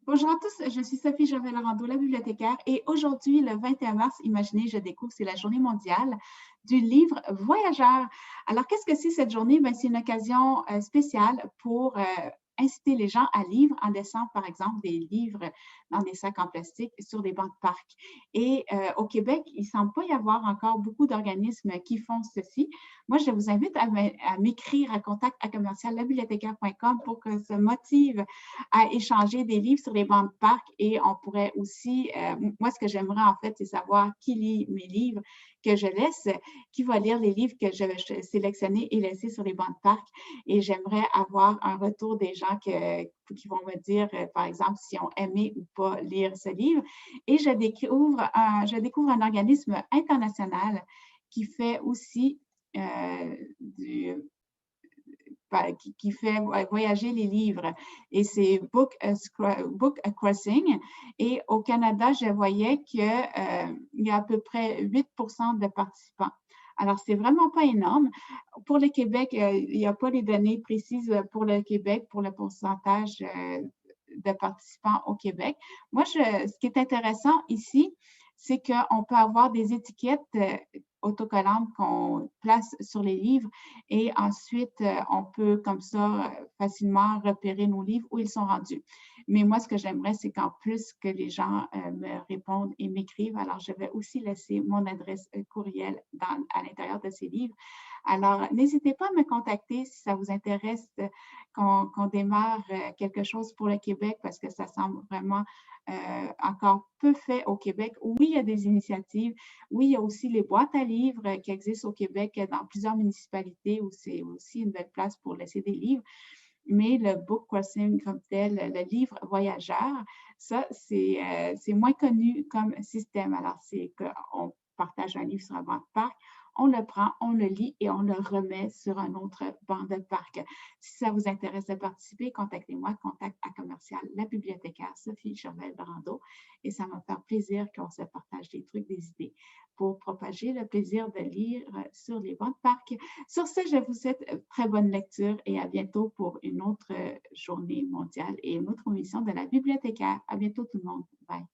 Bonjour à tous, je suis Sophie Gervais-Laurando, la bibliothécaire, et aujourd'hui, le 21 mars, imaginez, je découvre, c'est la journée mondiale du livre voyageur. Alors, qu'est-ce que c'est cette journée? Ben, c'est une occasion spéciale pour inciter les gens à lire en laissant, par exemple, des livres dans des sacs en plastique sur des bancs de parc. Et au Québec, il ne semble pas y avoir encore beaucoup d'organismes qui font ceci. Moi, je vous invite à m'écrire à contact à commercial-labibliothécaire.com pour que ça motive à échanger des livres sur les bancs de parc et on pourrait aussi, moi, ce que j'aimerais en fait, c'est savoir qui lit mes livres que je laisse, qui va lire les livres que je vais sélectionner et laisser sur les bancs de parc. Et j'aimerais avoir un retour des gens qui vont me dire, par exemple, si ont aimé ou pas lire ce livre. Et je découvre un organisme international qui fait aussi du qui fait voyager les livres. Et c'est Book a Crossing. Et au Canada, je voyais qu'il y a à peu près 8% de participants. Alors, c'est vraiment pas énorme. Pour le Québec, il n'y a pas les données précises pour le Québec, pour le pourcentage de participants au Québec. Moi, ce qui est intéressant ici, c'est qu'on peut avoir des étiquettes autocollantes qu'on place sur les livres et ensuite, on peut comme ça facilement repérer nos livres où ils sont rendus. Mais moi, ce que j'aimerais, c'est qu'en plus que les gens me répondent et m'écrivent, alors je vais aussi laisser mon adresse courriel à l'intérieur de ces livres. Alors, n'hésitez pas à me contacter si ça vous intéresse qu'on démarre quelque chose pour le Québec parce que ça semble vraiment encore peu fait au Québec. Oui, il y a des initiatives. Oui, il y a aussi les boîtes à livres qui existent au Québec dans plusieurs municipalités où c'est aussi une belle place pour laisser des livres. Mais le book crossing comme tel, le livre voyageur, ça, c'est moins connu comme système. Alors, c'est qu'on partage un livre sur un banc de parc, on le prend, on le lit et on le remet sur un autre banc de parc. Si ça vous intéresse de participer, contactez-moi, contact à commercial la bibliothécaire Sophie Gervais-Laurando et ça va me faire plaisir qu'on se partage des trucs, des idées pour propager le plaisir de lire sur les bancs de parc. Sur ce, je vous souhaite très bonne lecture et à bientôt pour une autre journée mondiale et une autre émission de la bibliothécaire. À bientôt tout le monde. Bye.